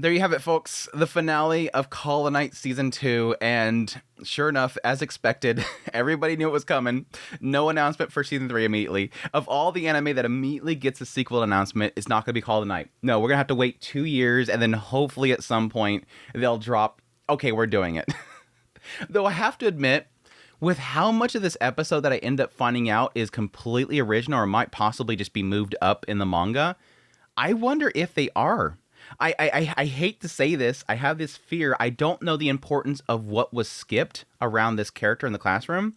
there you have it, folks. The finale of Call of Night Season 2, and sure enough, as expected, everybody knew it was coming. No announcement for Season 3 immediately. Of all the anime that immediately gets a sequel announcement, it's not going to be Call of Night. No, we're going to have to wait 2 years, and then hopefully at some point, they'll drop, okay, we're doing it. Though I have to admit, with how much of this episode that I end up finding out is completely original or might possibly just be moved up in the manga, I wonder if they are. I hate to say this. I have this fear. I don't know the importance of what was skipped around this character in the classroom.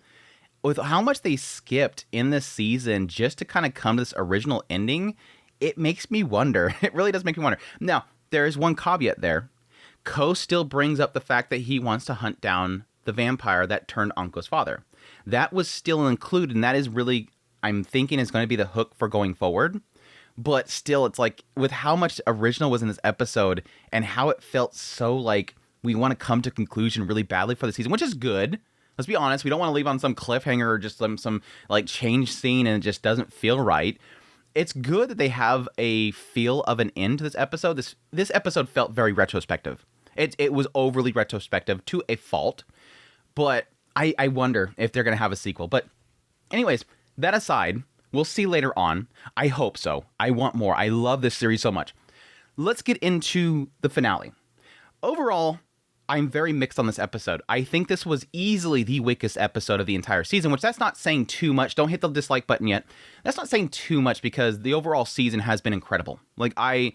With how much they skipped in this season just to kind of come to this original ending, it makes me wonder. It really does make me wonder. Now, there is one caveat there. Ko still brings up the fact that he wants to hunt down the vampire that turned Anko's father. That was still included, and that is really, I'm thinking, is going to be the hook for going forward. But still, it's like, with how much original was in this episode and how it felt so like we want to come to conclusion really badly for the season, which is good. Let's be honest. We don't want to leave on some cliffhanger or just some like change scene and it just doesn't feel right. It's good that they have a feel of an end to this episode. This episode felt very retrospective. It was overly retrospective to a fault. But I wonder if they're going to have a sequel. But anyways, that aside, we'll see later on. I hope so. I want more. I love this series so much. Let's get into the finale. Overall, I'm very mixed on this episode. I think this was easily the weakest episode of the entire season, which that's not saying too much. Don't hit the dislike button yet. That's not saying too much because the overall season has been incredible. Like I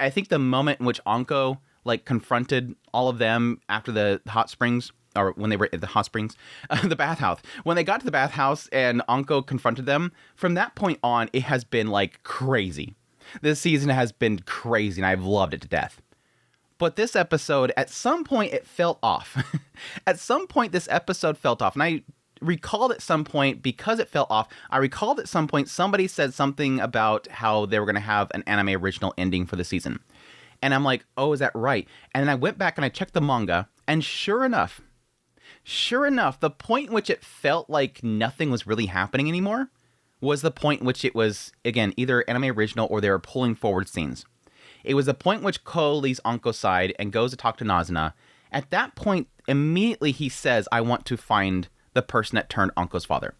think the moment in which Anko like confronted all of them after the hot springs, or when they were at the hot springs, the bathhouse. When they got to the bathhouse and Anko confronted them, from that point on, it has been like crazy. This season has been crazy, and I've loved it to death. But this episode, at some point, it felt off. At some point, this episode felt off. And I recalled at some point, because it felt off, I recalled at some point somebody said something about how they were going to have an anime original ending for the season. And I'm like, oh, is that right? And then I went back and I checked the manga, and sure enough, the point in which it felt like nothing was really happening anymore was the point in which it was, again, either anime original or they were pulling forward scenes. It was the point in which Ko leaves Anko's side and goes to talk to Nazuna. At that point, immediately he says, I want to find the person that turned Anko's father.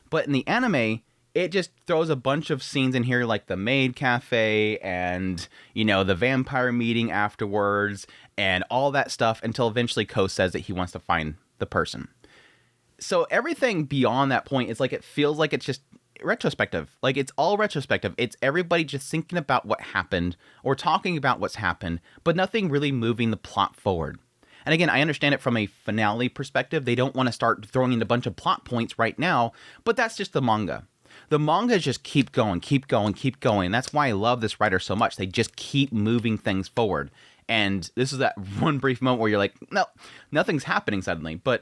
But in the anime, it just throws a bunch of scenes in here like the Maid cafe and, the vampire meeting afterwards and all that stuff until eventually Ko says that he wants to find the person. So everything beyond that point is like, it feels like it's just retrospective. Like, it's all retrospective. It's everybody just thinking about what happened or talking about what's happened, but nothing really moving the plot forward. And again, I understand it from a finale perspective. They don't want to start throwing in a bunch of plot points right now, but that's just the manga. The manga just keep going. That's why I love this writer so much. They just keep moving things forward. And this is that one brief moment where you're like, no, nothing's happening suddenly. But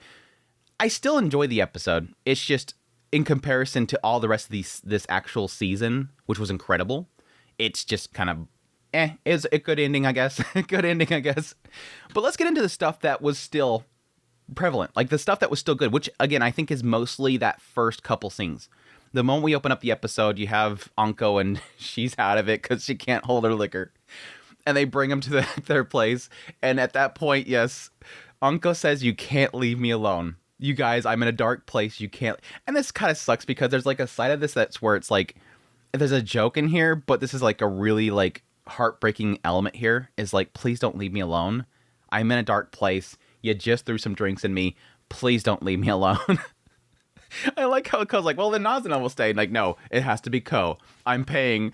I still enjoy the episode. It's just, in comparison to all the rest of this actual season, which was incredible, it's just kind of, it's a good ending, I guess. But let's get into the stuff that was still prevalent. Like the stuff that was still good, which, again, I think is mostly that first couple scenes. The moment we open up the episode, you have Anko and she's out of it because she can't hold her liquor. And they bring him to their place. And at that point, yes, Anko says, you can't leave me alone. You guys, I'm in a dark place. You can't. And this kind of sucks because there's like a side of this that's where it's like, there's a joke in here, but this is like a really like heartbreaking element here is like, please don't leave me alone. I'm in a dark place. You just threw some drinks in me. Please don't leave me alone. I like how Ko's like, well, then Nazuna will stay. Like, no, it has to be Ko. I'm paying.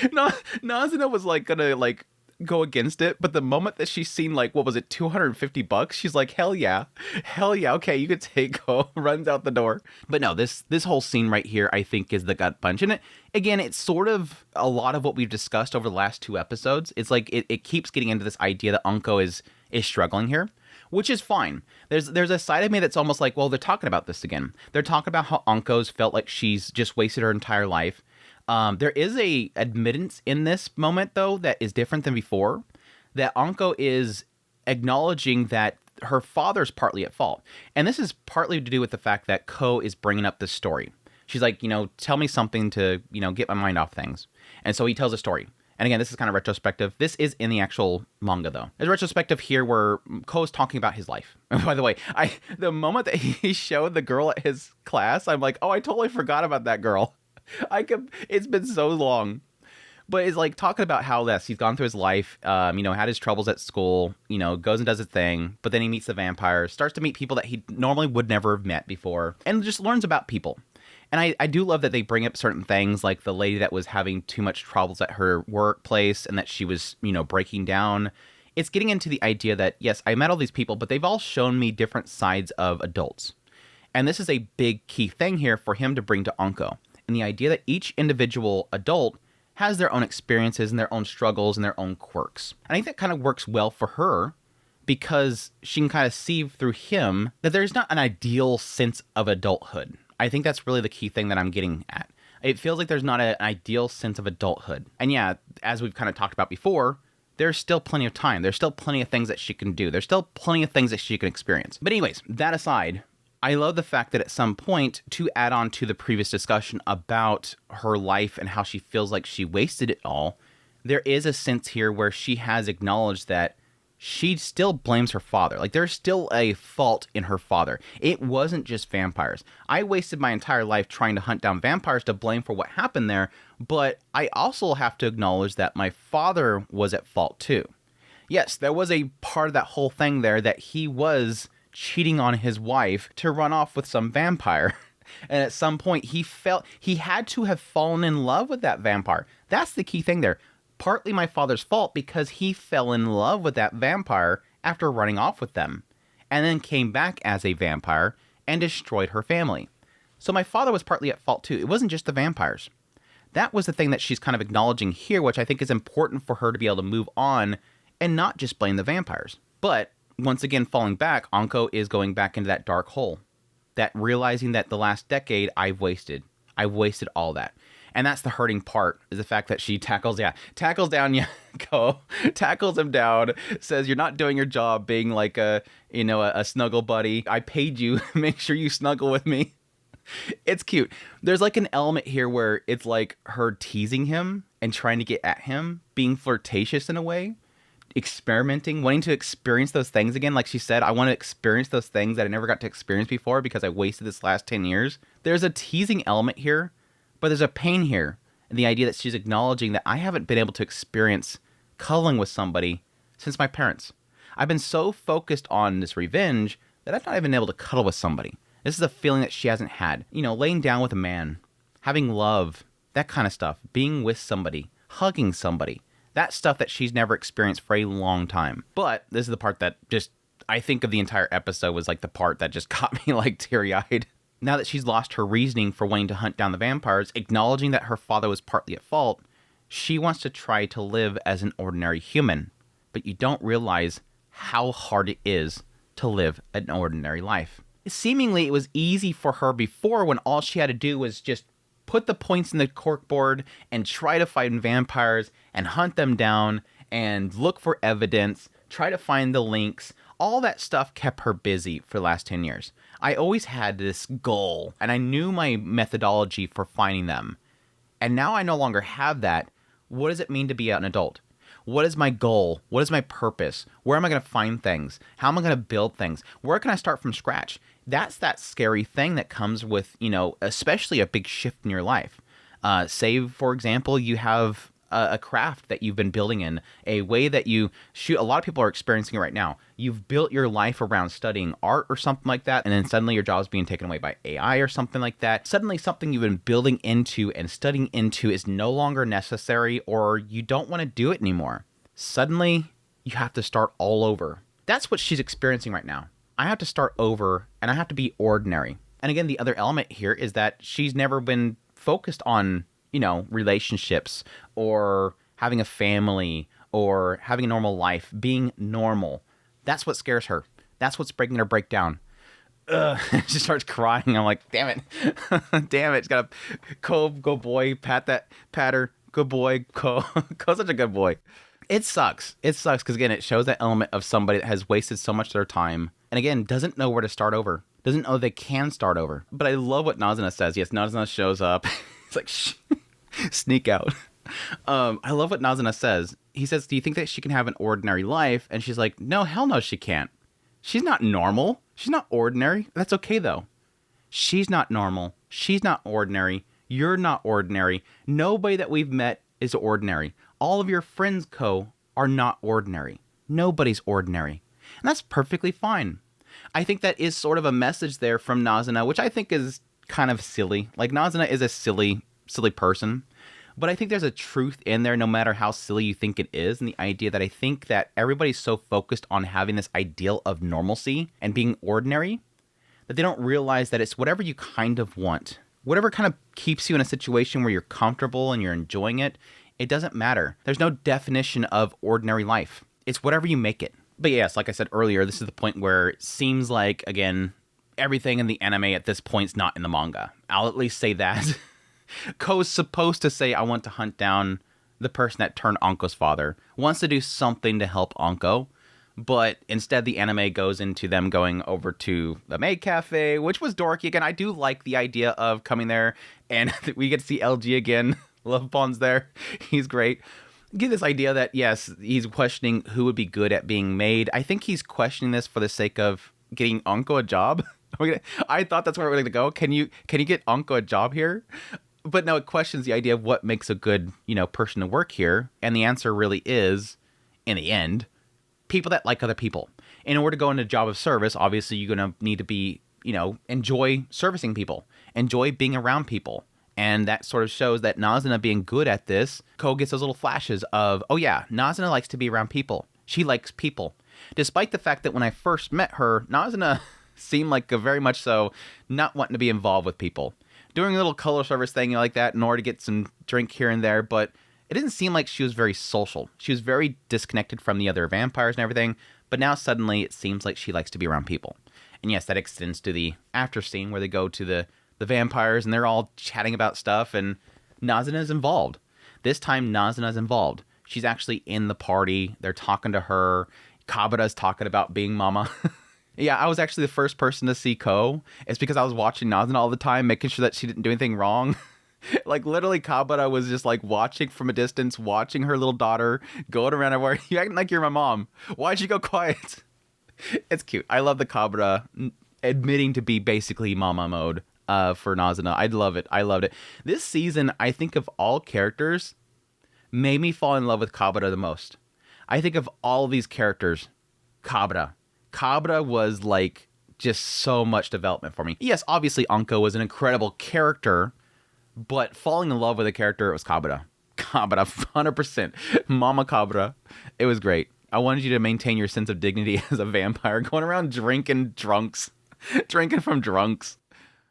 Nazuna was like gonna like go against it, but the moment that she's seen like, what was it, $250, she's like, hell yeah, okay, you could take Ko. Runs out the door. But no, this whole scene right here, I think, is the gut punch. And it's sort of a lot of what we've discussed over the last 2 episodes. It's like it keeps getting into this idea that Anko is struggling here, which is fine. There's a side of me that's almost like, well, they're talking about this again. They're talking about how Anko's felt like she's just wasted her entire life. There is a admittance in this moment, though, that is different than before, that Anko is acknowledging that her father's partly at fault. And this is partly to do with the fact that Ko is bringing up this story. She's like, tell me something to, get my mind off things. And so he tells a story. And again, this is kind of retrospective. This is in the actual manga, though. There's a retrospective here where Ko is talking about his life. By the way, the moment that he showed the girl at his class, I'm like, oh, I totally forgot about that girl. It's been so long. But it's like talking about how he's gone through his life, had his troubles at school, goes and does his thing. But then he meets the vampires, starts to meet people that he normally would never have met before, and just learns about people. And I do love that they bring up certain things, like the lady that was having too much troubles at her workplace and that she was, breaking down. It's getting into the idea that, yes, I met all these people, but they've all shown me different sides of adults. And this is a big key thing here for him to bring to Anko. And the idea that each individual adult has their own experiences and their own struggles and their own quirks. And I think that kind of works well for her because she can kind of see through him that there's not an ideal sense of adulthood. I think that's really the key thing that I'm getting at. It feels like there's not an ideal sense of adulthood. And yeah, as we've kind of talked about before, there's still plenty of time. There's still plenty of things that she can do. There's still plenty of things that she can experience. But anyways, that aside, I love the fact that at some point, to add on to the previous discussion about her life and how she feels like she wasted it all, there is a sense here where she has acknowledged that she still blames her father. Like, there's still a fault in her father. It wasn't just vampires. I wasted my entire life trying to hunt down vampires to blame for what happened there, but I also have to acknowledge that my father was at fault too. Yes, there was a part of that whole thing there that he was cheating on his wife to run off with some vampire. And at some point he had to have fallen in love with that vampire. That's the key thing there. Partly my father's fault because he fell in love with that vampire after running off with them, and then came back as a vampire and destroyed her family. So my father was partly at fault too. It wasn't just the vampires. That was the thing that she's kind of acknowledging here, which I think is important for her to be able to move on and not just blame the vampires. But once again, falling back, Anko is going back into that dark hole. That realizing that the last decade I've wasted all that. And that's the hurting part, is the fact that she tackles down Ko, tackles him down, says, you're not doing your job being like a snuggle buddy. I paid you, make sure you snuggle with me. It's cute. There's like an element here where it's like her teasing him and trying to get at him, being flirtatious in a way, experimenting, wanting to experience those things again. Like she said, I want to experience those things that I never got to experience before because I wasted this last 10 years. There's a teasing element here. But there's a pain here in the idea that she's acknowledging that I haven't been able to experience cuddling with somebody since my parents. I've been so focused on this revenge that I've not even been able to cuddle with somebody. This is a feeling that she hasn't had. Laying down with a man, having love, that kind of stuff, being with somebody, hugging somebody, that stuff that she's never experienced for a long time. But this is the part that just, I think of the entire episode was like the part that just got me like teary-eyed. Now that she's lost her reasoning for wanting to hunt down the vampires, acknowledging that her father was partly at fault, she wants to try to live as an ordinary human. But you don't realize how hard it is to live an ordinary life. Seemingly, it was easy for her before when all she had to do was just put the points in the corkboard and try to fight vampires and hunt them down and look for evidence, try to find the links. All that stuff kept her busy for the last 10 years. I always had this goal, and I knew my methodology for finding them. And now I no longer have that. What does it mean to be an adult? What is my goal? What is my purpose? Where am I going to find things? How am I going to build things? Where can I start from scratch? That's that scary thing that comes with, especially a big shift in your life. Say, for example, you have a craft that you've been building in, a way that you shoot. A lot of people are experiencing it right now. You've built your life around studying art or something like that, and then suddenly your job is being taken away by AI or something like that. Suddenly something you've been building into and studying into is no longer necessary, or you don't want to do it anymore. Suddenly you have to start all over. That's what she's experiencing right now. I have to start over, and I have to be ordinary. And again, the other element here is that she's never been focused on relationships or having a family or having a normal life, being normal. That's what scares her. That's what's breaking her breakdown. She starts crying. I'm like, damn it. Damn it. It's got a go boy, pat her. Good boy, Ko's such a good boy. It sucks. It sucks because, again, it shows that element of somebody that has wasted so much of their time and, again, doesn't know where to start over. Doesn't know they can start over. But I love what Nazuna says. Yes, Nazuna shows up. It's like, sneak out. I love what Nazuna says. He says, do you think that she can have an ordinary life? And she's like, no, hell no, she can't. She's not normal. She's not ordinary. That's okay, though. She's not normal. She's not ordinary. You're not ordinary. Nobody that we've met is ordinary. All of your friends, Ko, are not ordinary. Nobody's ordinary. And that's perfectly fine. I think that is sort of a message there from Nazuna, which I think is kind of silly. Like, Nazuna is a silly person. But I think there's a truth in there, no matter how silly you think it is, and the idea that I think that everybody's so focused on having this ideal of normalcy and being ordinary that they don't realize that it's whatever you kind of want. Whatever kind of keeps you in a situation where you're comfortable and you're enjoying it, it doesn't matter. There's no definition of ordinary life. It's whatever you make it. But yes, like I said earlier, this is the point where it seems like, again, everything in the anime at this point is not in the manga. I'll at least say that. Ko's supposed to say, I want to hunt down the person that turned Anko's father. Wants to do something to help Anko. But instead, the anime goes into them going over to the Maid Cafe, which was dorky. Again, I do like the idea of coming there, and we get to see LG again. Love Pond's there. He's great. Get this idea that, yes, he's questioning who would be good at being Maid. I think he's questioning this for the sake of getting Anko a job. I thought that's where we're going to go. Can you get Anko a job here? But no, it questions the idea of what makes a good, person to work here. And the answer really is, in the end, people that like other people. In order to go into a job of service, obviously you're going to need to be, enjoy servicing people, enjoy being around people. And that sort of shows that Nazuna being good at this, Ko gets those little flashes of, oh yeah, Nazuna likes to be around people. She likes people. Despite the fact that when I first met her, Nazuna seemed like a very much so not wanting to be involved with people. Doing a little color service thing like that in order to get some drink here and there, but it didn't seem like she was very social. She was very disconnected from the other vampires and everything, but now suddenly it seems like she likes to be around people. And yes, that extends to the after scene where they go to the vampires and they're all chatting about stuff, and Nazuna's involved. This time, Nazuna's involved. She's actually in the party. They're talking to her. Kabura's talking about being mama. Yeah, I was actually the first person to see Ko. It's because I was watching Nazuna all the time, making sure that she didn't do anything wrong. Like, literally, Kabura was just, like, watching from a distance, watching her little daughter, going around everywhere. You acting like you're my mom. Why'd you go quiet? It's cute. I love the Kabura admitting to be basically mama mode for Nazuna. I love it. I loved it. This season, I think of all characters, made me fall in love with Kabura the most. I think of all of these characters, Kabura was like just so much development for me. Yes, obviously Anko was an incredible character, but falling in love with a character, it was Kabura. Kabura, 100%. Mama Kabura. It was great. I wanted you to maintain your sense of dignity as a vampire, going around drinking from drunks.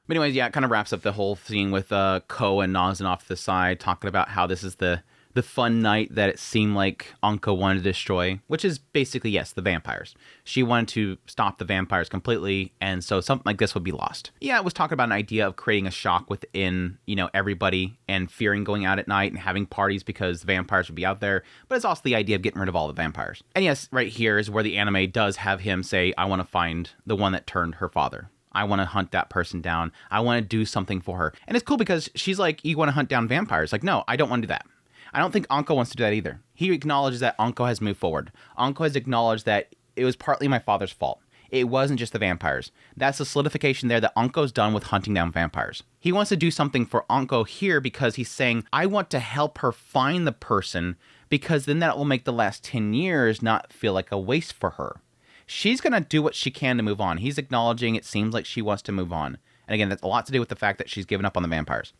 But anyways, yeah, it kind of wraps up the whole scene with Ko and Nazuna off to the side, talking about how this is the fun night that it seemed like Anko wanted to destroy, which is basically, yes, the vampires. She wanted to stop the vampires completely, and so something like this would be lost. Yeah, it was talking about an idea of creating a shock within, everybody, and fearing going out at night and having parties because the vampires would be out there, but it's also the idea of getting rid of all the vampires. And yes, right here is where the anime does have him say, I want to find the one that turned her father. I want to hunt that person down. I want to do something for her. And it's cool because she's like, you want to hunt down vampires? Like, no, I don't want to do that. I don't think Anko wants to do that either. He acknowledges that Anko has moved forward. Anko has acknowledged that it was partly my father's fault. It wasn't just the vampires. That's the solidification there that Anko's done with hunting down vampires. He wants to do something for Anko here because he's saying, I want to help her find the person because then that will make the last 10 years not feel like a waste for her. She's going to do what she can to move on. He's acknowledging it seems like she wants to move on. And again, that's a lot to do with the fact that she's given up on the vampires.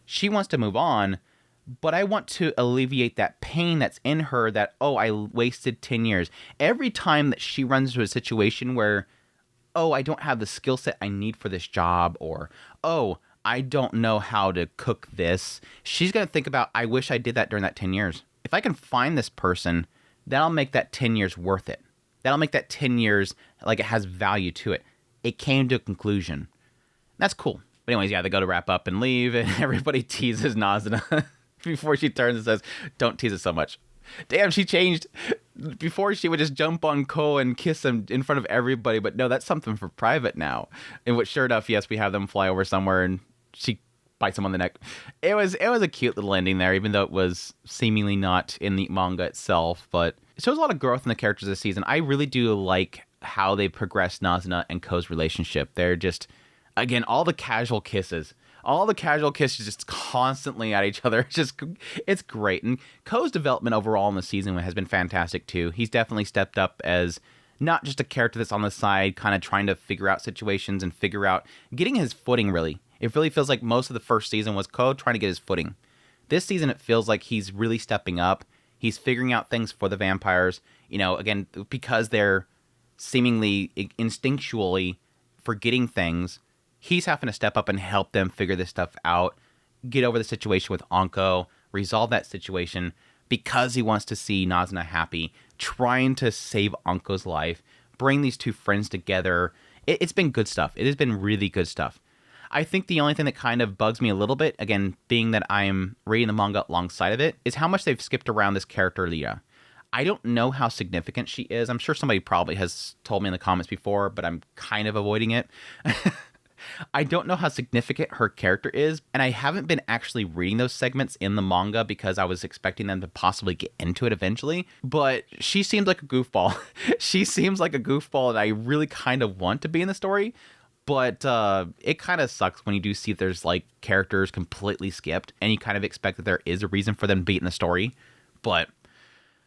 She wants to move on, but I want to alleviate that pain that's in her that, oh, I wasted 10 years. Every time that she runs into a situation where, oh, I don't have the skill set I need for this job, or, oh, I don't know how to cook this, she's going to think about, I wish I did that during that 10 years. If I can find this person, that'll make that 10 years worth it. That'll make that 10 years like it has value to it. It came to a conclusion. That's cool. But anyways, yeah, they go to wrap up and leave, and everybody teases Nazuna before she turns and says, don't tease us so much. Damn, she changed. Before she would just jump on Ko and kiss him in front of everybody, but no, that's something for private now. And what, sure enough, yes, we have them fly over somewhere, and she bites him on the neck. It was a cute little ending there, even though it was seemingly not in the manga itself. But it shows a lot of growth in the characters this season. I really do like how they progressed Nazuna and Ko's relationship. They're just, again, all the casual kisses. All the casual kisses just constantly at each other. It's great. And Ko's development overall in the season has been fantastic too. He's definitely stepped up as not just a character that's on the side, kind of trying to figure out situations and figure out getting his footing, really. It really feels like most of the first season was Ko trying to get his footing. This season, it feels like he's really stepping up. He's figuring out things for the vampires, again, because they're seemingly instinctually forgetting things. He's having to step up and help them figure this stuff out, get over the situation with Anko, resolve that situation because he wants to see Nazuna happy, trying to save Anko's life, bring these two friends together. It's been good stuff. It has been really good stuff. I think the only thing that kind of bugs me a little bit, again, being that I am reading the manga alongside of it, is how much they've skipped around this character, Leah. I don't know how significant she is. I'm sure somebody probably has told me in the comments before, but I'm kind of avoiding it. I don't know how significant her character is, and I haven't been actually reading those segments in the manga because I was expecting them to possibly get into it eventually, but she seems like a goofball. She seems like a goofball, and I really kind of want to be in the story, but it kind of sucks when you do see there's like characters completely skipped, and you kind of expect that there is a reason for them to be in the story, but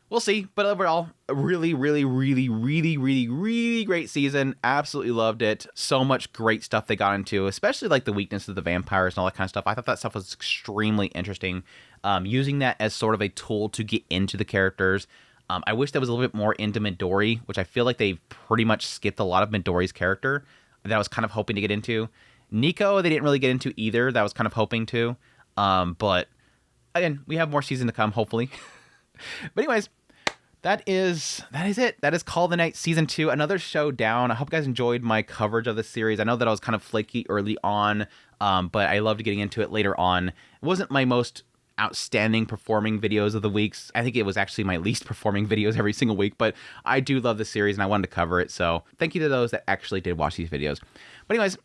we'll see. But overall, a really, really, really, really, really, really great season. Absolutely loved it. So much great stuff they got into, especially like the weakness of the vampires and all that kind of stuff. I thought that stuff was extremely interesting. Using that as sort of a tool to get into the characters. I wish there was a little bit more into Midori, which I feel like they pretty much skipped a lot of Midori's character that I was kind of hoping to get into. Nico, they didn't really get into either. That I was kind of hoping to. But again, we have more season to come, hopefully. But anyways, that is it. That is Call the Night Season 2, another show down. I hope you guys enjoyed my coverage of the series. I know that I was kind of flaky early on, but I loved getting into it later on. It wasn't my most outstanding performing videos of the weeks. I think it was actually my least performing videos every single week, but I do love the series and I wanted to cover it. So thank you to those that actually did watch these videos. But anyways,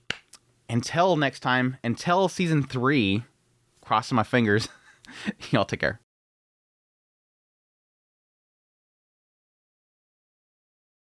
until next time, until Season 3, crossing my fingers, y'all take care.